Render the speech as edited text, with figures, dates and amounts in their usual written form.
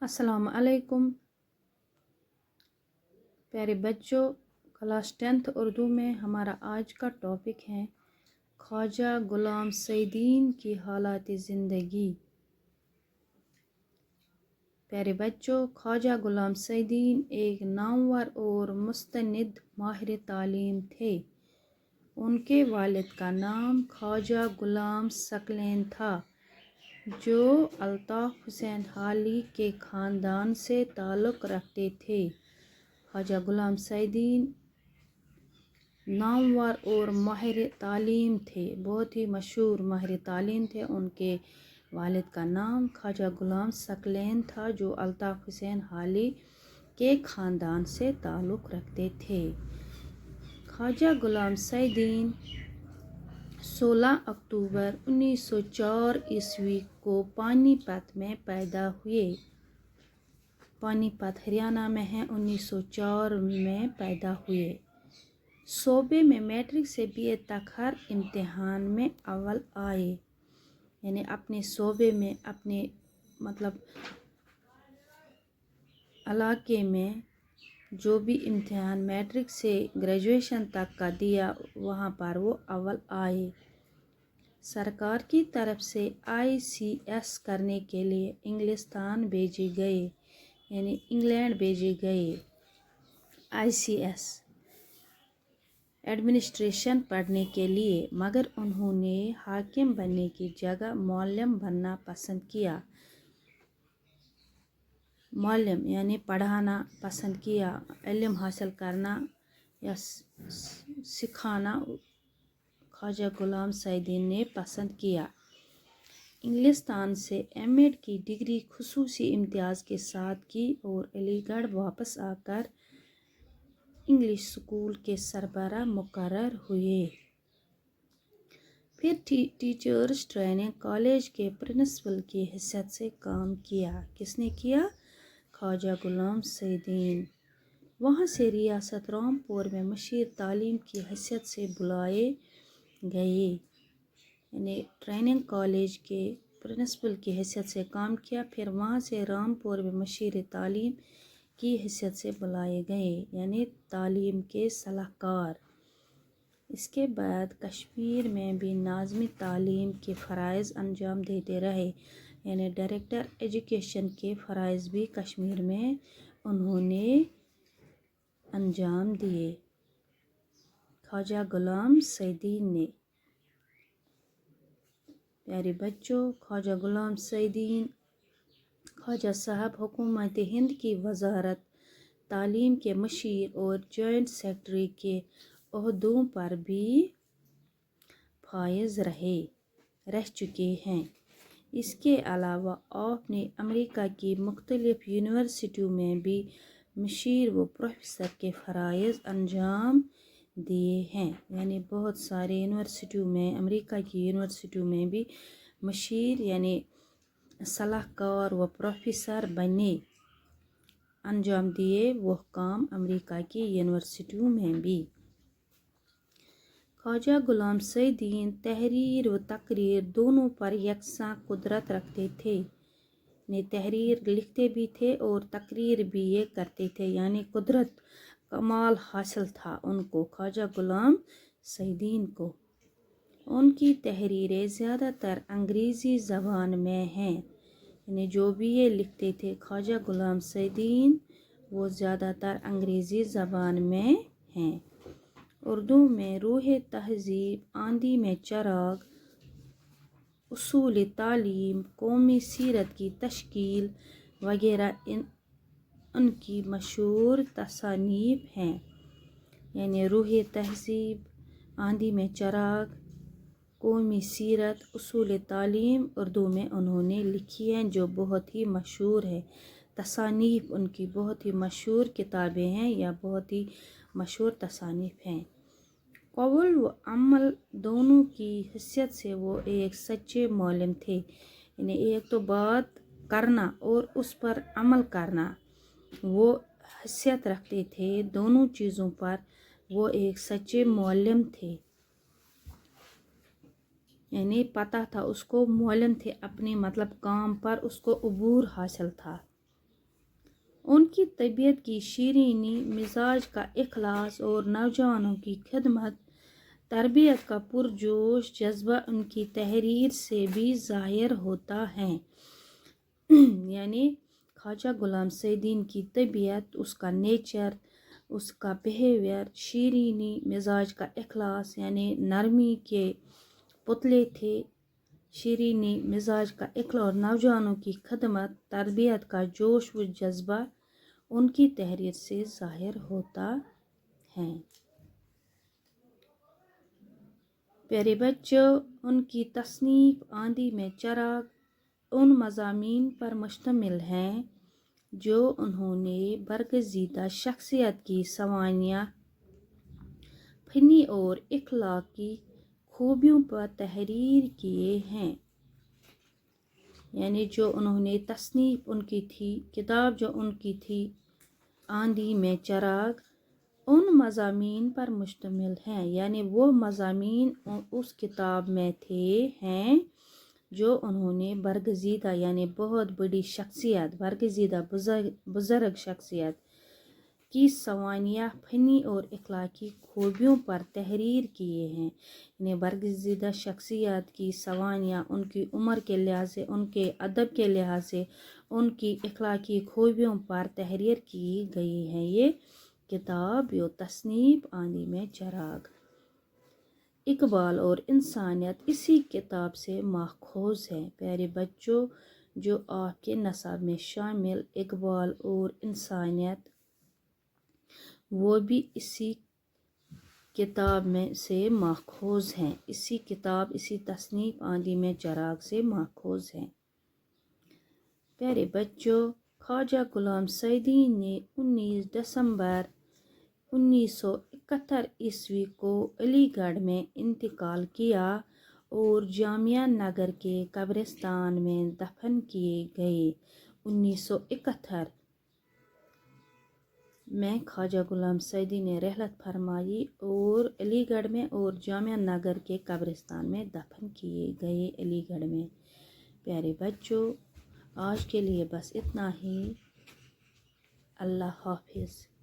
अस्सलाम वालेकुम प्यारे बच्चों। क्लास 10th उर्दू में हमारा आज का टॉपिक है ख्वाजा गुलाम सईदीन की हालात ज़िंदगी। प्यारे बच्चों, ख्वाजा गुलाम सईदीन एक नामवर और मुस्तनिद माहिर तालीम थे। उनके वालिद का नाम ख्वाजा गुलाम सकलैन था, जो अल्ताफ़ हुसैन हाली के ख़ानदान से ताल्लुक़ रखते थे। ख्वाजा गुलाम सईदीन नामवर और माहिर तालीम थे, बहुत ही मशहूर माहिर तालीम थे। उनके वालिद का नाम ख्वाजा गुलाम सकलैन था, जो अल्ताफ़ हुसैन हाली के ख़ानदान से ताल्लुक़ रखते थे। ख्वाजा गुलाम सईदीन 16 अक्टूबर 1904 ईस्वी को पानीपत में पैदा हुए। पानीपत हरियाणा में है। 1904 में पैदा हुए। शोबे में मैट्रिक से बीए तक हर इम्तिहान में अव्वल आए। यानी अपने शोबे में, अपने इलाके में जो भी इम्तिहान मैट्रिक से ग्रेजुएशन तक का दिया, वहाँ पर वो अव्वल आए। सरकार की तरफ से ICS करने के लिए इंग्लिस्तान भेजे गए, यानी इंग्लैंड भेजे गए। ICS एडमिनिस्ट्रेशन पढ़ने के लिए, मगर उन्होंने हाकिम बनने की जगह मौलम बनना पसंद किया। मौलम यानी पढ़ाना पसंद किया, इल्म हासिल करना या सिखाना ख्वाजा गुलाम सईदीन ने पसंद किया। इंग्लिस्तान से MA की डिग्री खुसूसी इम्तियाज़ के साथ की और अलीगढ़ वापस आकर इंग्लिश स्कूल के सरबराह मुकर्रर हुए। फिर टीचर्स ट्रेनिंग कॉलेज के प्रिंसिपल की हैसियत से काम किया। किसने किया? ख्वाजा गुलाम सईदीन। वहाँ से रियासत रामपुर में मशीर तालीम की हैसियत से बुलाए गए, यानी ट्रेनिंग कॉलेज के प्रिंसिपल की हैसियत से काम किया। फिर वहाँ से रामपुर में मशीर तालीम की हैसियत से बुलाए गए, यानी तालीम के सलाहकार। इसके बाद कश्मीर में भी नाज़मी तालीम के फ़राइज़ अंजाम देते रहे, यानी डायरेक्टर एजुकेशन के फ़राइज़ भी कश्मीर में उन्होंने अंजाम दिए। ख्वाजा गुलाम सईदीन ने। प्यारे बच्चों, ख्वाजा गुलाम सईदीन ख्वाजा साहब हुकूमत हिंद की वज़ारत तालीम के मशीर और जॉइंट सेक्रेटरी के ओहदों पर भी फाइज रह चुके हैं। इसके अलावा आपने अमेरिका की मुख्तलिफ यूनिवर्सिटियों में भी मशीर व प्रोफेसर के फ़राइज़ अंजाम दिए हैं। यानी बहुत सारे यूनिवर्सिटियों में, अमेरिका की यूनिवर्सिटियों में भी मशीर यानी सलाहकार व प्रोफेसर बने, अंजाम दिए वह काम अमेरिका की यूनिवर्सिटियों में भी। ख्वाजा गुलाम सईदीन तहरीर व तकरीर दोनों पर यकसा कुदरत रखते थे। ने तहरीर लिखते भी थे और तकरीर भी ये करते थे, यानी कुदरत कमाल हासिल था उनको, ख्वाजा गुलाम सईदीन को। उनकी तहरीरें ज़्यादातर अंग्रेज़ी ज़बान में हैं, यानी जो भी ये लिखते थे ख्वाजा गुलाम सईदीन, वो ज़्यादातर अंग्रेज़ी ज़बान में हैं। उर्दू में रूह तहज़ीब, आंधी में चराग, उसूल तालीम, कौमी सीरत की तश्कील वगैरह उनकी मशहूर तसानीफ़ हैं। यानी रूह तहज़ीब, आंधी में चराग, कौमी सीरत, उसूल तालीम उर्दू में उन्होंने लिखी हैं, जो बहुत ही मशहूर है। तसानीफ़ उनकी बहुत ही मशहूर किताबें हैं या बहुत ही मशहूर तसानीफ़ हैं। कौल व अमल दोनों की हैसियत से वो एक सच्चे मौलम थे। यानी एक तो बात करना और उस पर अमल करना, वो हैसियत रखते थे दोनों चीज़ों पर। वो एक सच्चे मौलम थे, यानी पता था उसको, मौलम थे अपने काम पर, उसको अबूर हासिल था। ان کی طبیعت کی شیرینی، مزاج کا اخلاص اور نوجوانوں کی خدمت، تربیت کا پرجوش جذبہ ان کی تحریر سے بھی ظاہر ہوتا ہے۔ یعنی خواجہ غلام سعید کی طبیعت، اس کا نیچر، اس کا بیہیویئر، شیرینی مزاج کا اخلاص، یعنی نرمی کے پتلے تھے، شیرینی مزاج کا اخلاص اور نوجوانوں کی خدمت، تربیت کا جوش و جذبہ ان کی تحریر سے ظاہر ہوتا ہے۔ پیارے بچوں، ان کی تصنیف آندھی میں چراغ ان مضامین پر مشتمل ہے جو انہوں نے برگزیدہ شخصیت کی سوانح، فنی اور اخلاقی خوبیوں پر تحریر کیے ہیں۔ یعنی جو انہوں نے تصنیف ان کی تھی، کتاب جو ان کی تھی آندھی میں چراغ، ان مضامین پر مشتمل ہیں، یعنی وہ مضامین اس کتاب میں ہیں جو انہوں نے برگزیدہ، یعنی بہت بڑی شخصیت، برگزیدہ بزرگ شخصیت کی سوانح، فنی اور اخلاقی خوبیوں پر تحریر کیے ہیں۔ یعنی برگزیدہ شخصیت کی سوانح ان کی عمر کے لحاظ سے، ان کے ادب کے لحاظ سے، ان کی اخلاقی خوبیوں پر تحریر کی گئی ہے یہ کتاب، یہ تصنیف آندھی میں چراغ۔ اقبال اور انسانیت اسی کتاب سے ماخوذ ہے۔ پیارے بچوں، جو آپ کے نصاب میں شامل اقبال اور انسانیت، وہ بھی اسی کتاب میں سے ماخوذ ہیں، اسی کتاب، اسی تصنیف آندھی میں چراغ سے ماخوذ ہیں۔ پیارے بچوں، خواجہ غلام سعید نے 19 دسمبر 1971 کو علی گڑھ میں انتقال کیا اور جامعہ نگر کے قبرستان میں دفن کیے گئے۔ 1971 میں خواجہ غلام سعید نے رحلت فرمائی اور علی گڑھ میں، اور جامعہ نگر کے قبرستان میں دفن کیے گئے علی گڑھ میں۔ پیارے بچوں، آج کے لیے بس اتنا ہی۔ اللہ حافظ۔